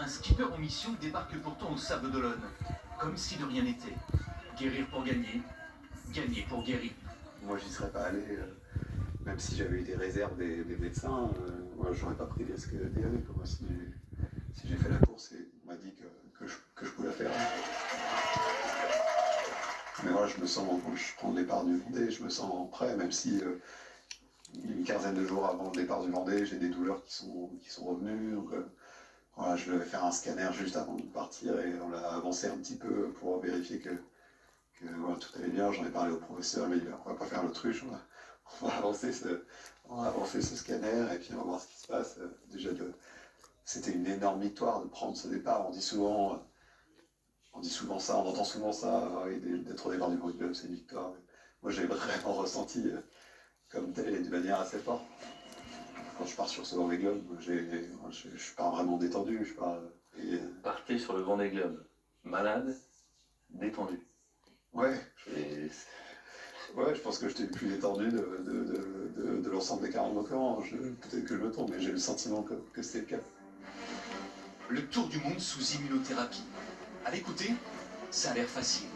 un skipper en mission débarque pourtant au Sable d'Olonne, comme si de rien n'était. Guérir pour gagner, gagner pour guérir. Moi, j'y serais pas allé, même si j'avais eu des réserves des médecins, moi, j'aurais pas pris le risque d'y aller. Quoi. Si j'ai fait la course et on m'a dit que je pouvais la faire. Mais voilà, je me sens, quand je prends le départ du Vendée, je me sens prêt, même si une quinzaine de jours avant le départ du Vendée, j'ai des douleurs qui sont revenues. Donc, voilà, je devais faire un scanner juste avant de partir et on l'a avancé un petit peu pour vérifier que voilà, tout allait bien. J'en ai parlé au professeur, mais on va pas faire l'autruche, on va avancer ce scanner et puis on va voir ce qui se passe. Déjà, c'était une énorme victoire de prendre ce départ. On dit souvent ça, on entend souvent ça, d'être au départ du Vendée Globe, c'est une victoire. Moi, j'ai vraiment ressenti comme tel et de manière assez forte. Quand je pars sur ce Vendée Globe, je pars vraiment détendu. Partez sur le Vendée Globe, malade, détendu. Ouais. Ouais, je pense que j'étais le plus détendu de l'ensemble des 40 concurrents. Peut-être que je me trompe, mais j'ai le sentiment que c'est le cas. Le tour du monde sous immunothérapie. À l'écouter, ça a l'air facile.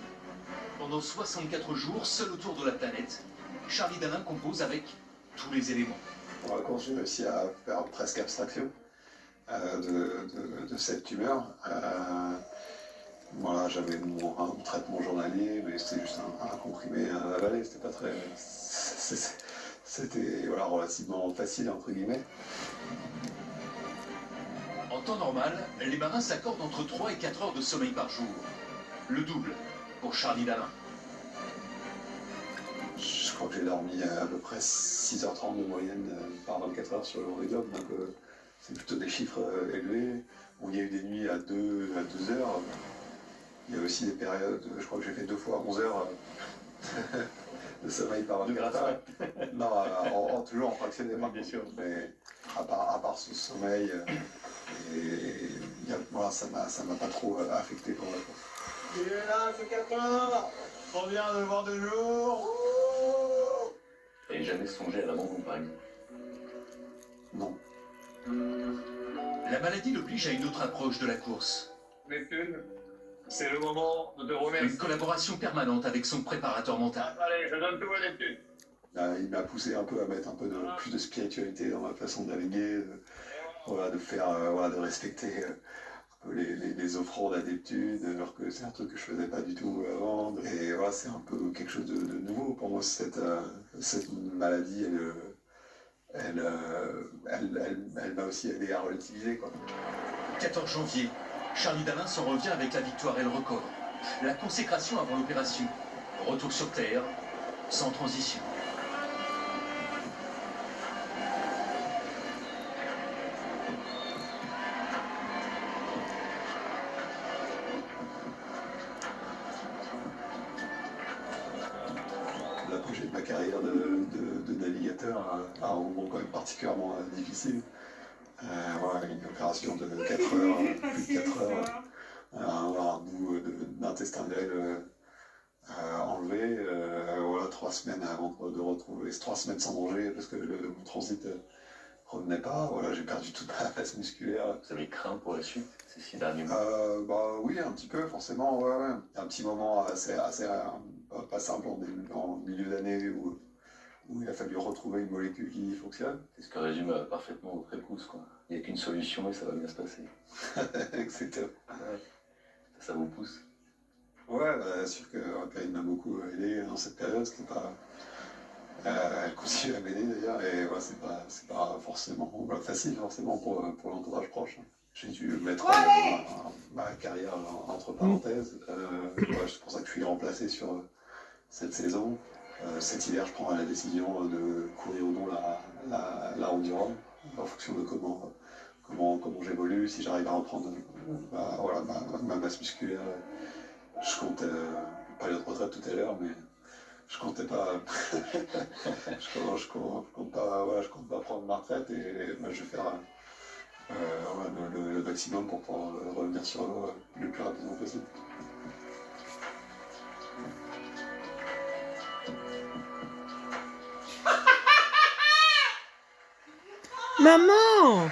Pendant 64 jours, seul autour de la planète, Charlie Dalin compose avec tous les éléments. Pour la course, j'ai réussi à faire presque abstraction de cette tumeur. Voilà, j'avais un traitement journalier, mais c'était juste un comprimé à avaler, c'était pas très... C'était voilà, relativement facile, entre guillemets. En temps normal, les marins s'accordent entre 3 et 4 heures de sommeil par jour. Le double pour Charlie Dalin. Je crois que j'ai dormi à peu près 6h30 de moyenne par 24 heures sur le Vendée Globe, donc c'est plutôt des chiffres élevés. Bon, il y a eu des nuits à 2 heures. Il y a aussi des périodes, je crois que j'ai fait 2 fois 11 heures de sommeil par 24 heures. Non, toujours en fractionné, bien sûr. Mais à part ce sommeil, voilà, ça m'a pas trop affecté pour la course. Il est là, ce 4 heures. On vient de voir de jour. Et jamais songé à l'abandon, par exemple. Non. La maladie l'oblige à une autre approche de la course. Neptune, c'est le moment de te remercier. Une collaboration permanente avec son préparateur mental. Allez, je donne tout à Neptune. Il m'a poussé un peu à mettre un peu plus de spiritualité dans ma façon de naviguer, voilà, de faire, voilà, de respecter un peu les offrandes à Neptune, alors que c'est un truc que je faisais pas du tout avant. Et voilà, c'est un peu quelque chose de nouveau pour moi, cette maladie. Elle m'a aussi aidé à relativiser, quoi. 14 janvier, Charlie Dalin s'en revient avec la victoire et le record. La consécration avant l'opération. Retour sur Terre, sans transition. L'apogée de ma carrière de navigateur à un moment quand même particulièrement difficile. Voilà, une opération de 4 heures, plus de 4 heures, un bout d'intestin grêle enlevé, voilà, 3 semaines avant de retrouver, 3 semaines sans manger parce que mon transit revenait pas, voilà, j'ai perdu toute ma masse musculaire. Vous avez craint pour la suite, ces 6 derniers mois? Bah oui, un petit peu, forcément, ouais. Un petit moment assez pas simple en milieu d'année où il a fallu retrouver une molécule qui fonctionne. C'est ce que résume parfaitement votre épouse, quoi. Il n'y a qu'une solution et ça va bien se passer. Exactement. Ouais. Ça vous pousse? Ouais, bah, sûr que Karine m'a beaucoup aidé dans cette période, c'était pas... elle continue à m'aider d'ailleurs, et ouais, c'est pas forcément facile forcément pour l'entourage proche. J'ai dû mettre ma carrière entre parenthèses, ouais, c'est pour ça que je suis remplacé sur cette saison. Cet hiver, je prendrai la décision de courir ou non la route du Rhum, en fonction de comment j'évolue, si j'arrive à reprendre voilà, ma masse musculaire. Je comptais parler de retraite tout à l'heure, mais je comptais pas. je compte pas, voilà, je compte pas prendre ma retraite et bah, je vais faire voilà, le maximum pour pouvoir revenir sur l'eau le plus rapidement possible. Maman!